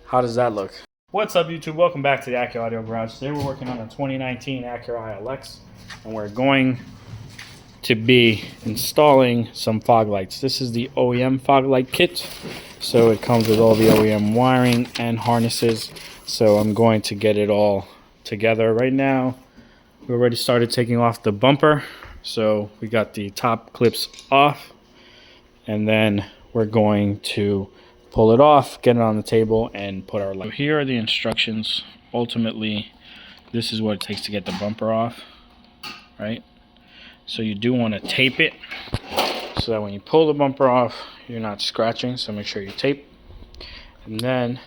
How does that look? What's up, YouTube? Welcome back to the Acura Audio Garage. Today we're working on a 2019 Acura ILX, and we're going to be installing some fog lights. This is the OEM fog light kit, so it comes with all the OEM wiring and harnesses. So I'm going to get it all together right now. We already started taking off the bumper, so we got the top clips off, and then we're going to pull it off, get it on the table, and put our light. So here are the instructions. Ultimately, this is what it takes to get the bumper off, right? So you do want to tape it so that when you pull the bumper off, you're not scratching. So make sure you tape. And then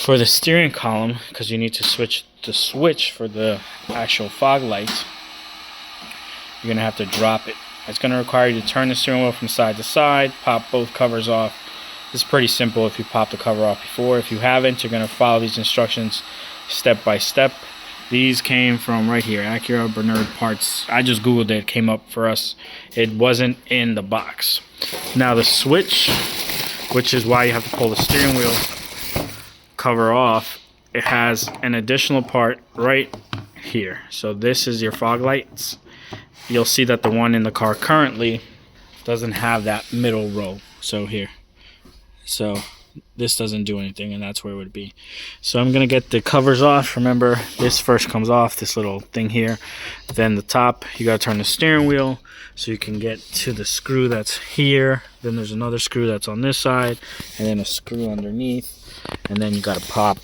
for the steering column, because you need to switch the switch for the actual fog light, you're going to have to drop it. It's going to require you to turn the steering wheel from side to side, pop both covers off. This is pretty simple if you popped the cover off before. If you haven't, you're going to follow these instructions step by step. These came from right here, Acura Bernard Parts. I just Googled it, came up for us. It wasn't in the box. Now the switch, which is why you have to pull the steering wheel cover off, it has an additional part right here. So this is your fog lights. You'll see that the one in the car currently doesn't have that middle row. So here. So this doesn't do anything, and that's where it would be. So I'm going to get the covers off. Remember, this first comes off, this little thing here. Then the top, you got to turn the steering wheel so you can get to the screw that's here. Then there's another screw that's on this side, and then a screw underneath. And then you got to pop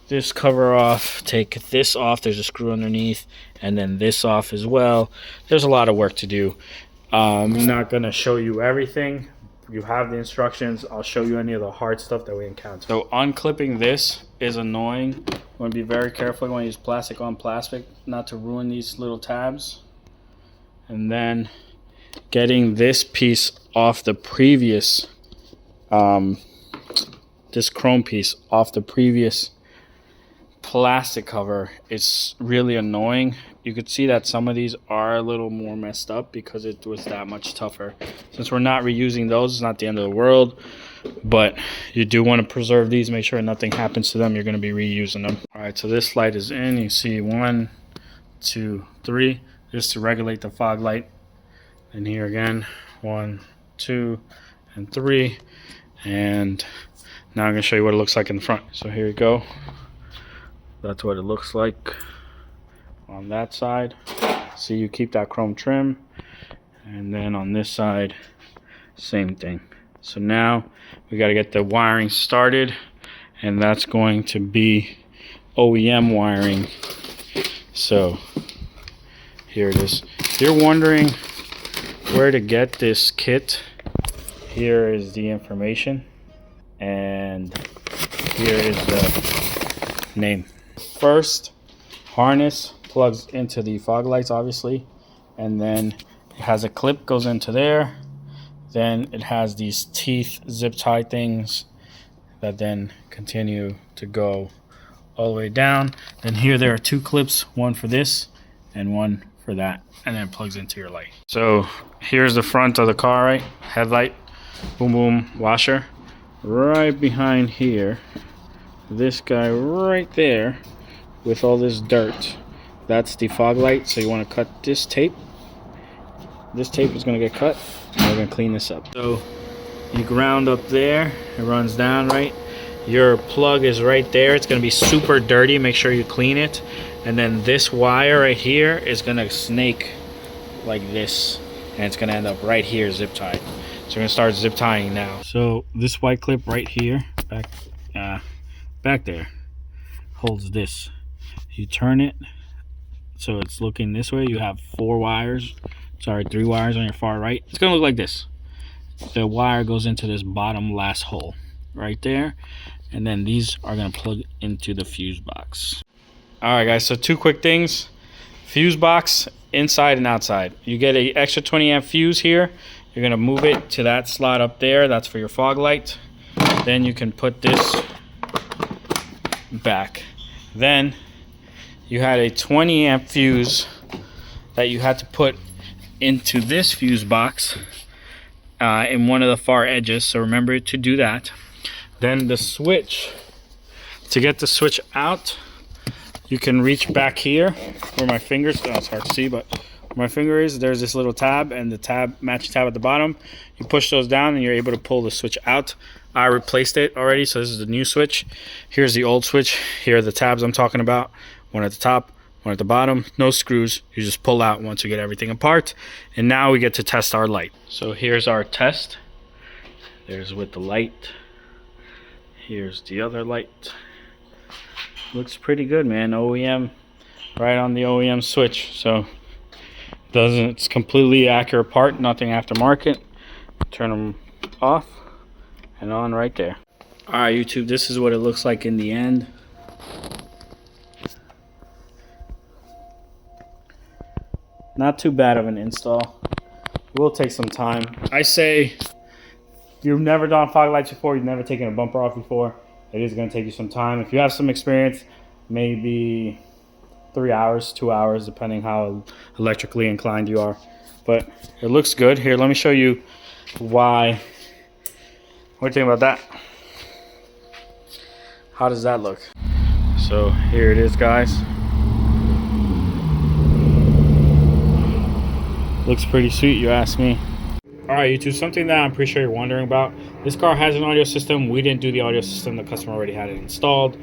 this cover off, take this off, there's a screw underneath, and then this off as well. There's a lot of work to do. I'm not going to show you everything. You have the instructions. I'll show you any of the hard stuff that we encounter. So unclipping this is annoying. You want to be very careful. You want to use plastic on plastic not to ruin these little tabs. And then getting this piece off the previous, this chrome piece off the previous plastic cover is really annoying. You could see that some of these are a little more messed up because it was that much tougher. Since we're not reusing those, it's not the end of the world, but you do want to preserve these, make sure nothing happens to them. You're going to be reusing them. All right, so this light is in. You see 1, 2, 3, just to regulate the fog light. And here again, 1, 2, and 3. And now I'm going to show you what it looks like in the front. So here you go. That's what it looks like on that side. See, you keep that chrome trim, and then on this side, same thing. So now we got to get the wiring started, and that's going to be OEM wiring. So here it is. If you're wondering where to get this kit, here is the information, and here is the name. First, harness plugs into the fog lights, obviously, and then it has a clip goes into there. Then it has these teeth zip tie things that then continue to go all the way down. Then here there are 2 clips, one for this and one for that, and then it plugs into your light. So here's the front of the car, right? Headlight, boom boom, washer. Right behind here, this guy right there with all this dirt, that's the fog light. So you want to cut this tape. This tape is going to get cut, and we're going to clean this up. So you ground up there, it runs down, right? Your plug is right there. It's going to be super dirty. Make sure you clean it. And then this wire right here is going to snake like this, and it's going to end up right here zip tied. So we're going to start zip tying now. So this white clip right here, back there, holds this. You turn it so it's looking this way. You have 3 wires on your far right. It's gonna look like this. The wire goes into this bottom last hole right there, and then these are gonna plug into the fuse box. All right, guys, so 2 quick things. Fuse box inside and outside. You get an extra 20 amp fuse here. You're gonna move it to that slot up there. That's for your fog light. Then you can put this back. Then you had a 20 amp fuse that you had to put into this fuse box in one of the far edges, so remember to do that. Then the switch, to get the switch out, you can reach back here where my fingers, oh, it's hard to see, but where my finger is, there's this little tab, and the tab, matching tab at the bottom. You push those down and you're able to pull the switch out. I replaced it already, so this is the new switch. Here's the old switch. Here are the tabs I'm talking about. One at the top, one at the bottom. No screws. You just pull out once you get everything apart. And now we get to test our light. So here's our test. There's with the light. Here's the other light. Looks pretty good, man. OEM, right on the OEM switch. So it's completely Acura part, nothing aftermarket. Turn them off and on right there. All right, YouTube, this is what it looks like in the end. Not too bad of an install. It will take some time. I say, if you've never done fog lights before, you've never taken a bumper off before, it is going to take you some time. If you have some experience, maybe 3 hours, 2 hours, depending how electrically inclined you are. But it looks good. Here, let me show you why. What do you think about that? How does that look? So here it is, guys. Looks pretty sweet, you ask me. All right, YouTube, something that I'm pretty sure you're wondering about. This car has an audio system. We didn't do the audio system. The customer already had it installed.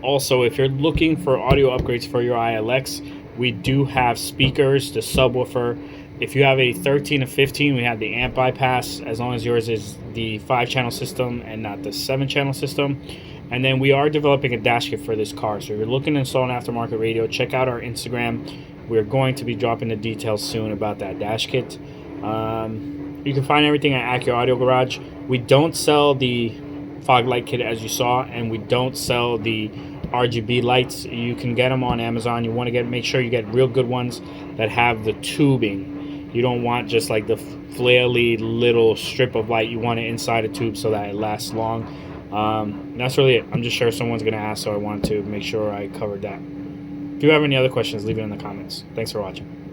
Also, if you're looking for audio upgrades for your ILX, we do have speakers, the subwoofer. If you have a 13 to 15, we have the amp bypass, as long as yours is the 5-channel system and not the 7-channel system. And then we are developing a dash kit for this car. So if you're looking to install an aftermarket radio, check out our Instagram. We're going to be dropping the details soon about that dash kit. You can find everything at Acura Audio Garage. We don't sell the fog light kit as you saw, and we don't sell the RGB lights. You can get them on Amazon. You want to make sure you get real good ones that have the tubing. You don't want just like the flaily little strip of light. You want it inside a tube so that it lasts long. That's really it. I'm just sure someone's going to ask, so I wanted to make sure I covered that. If you have any other questions, leave it in the comments. Thanks for watching.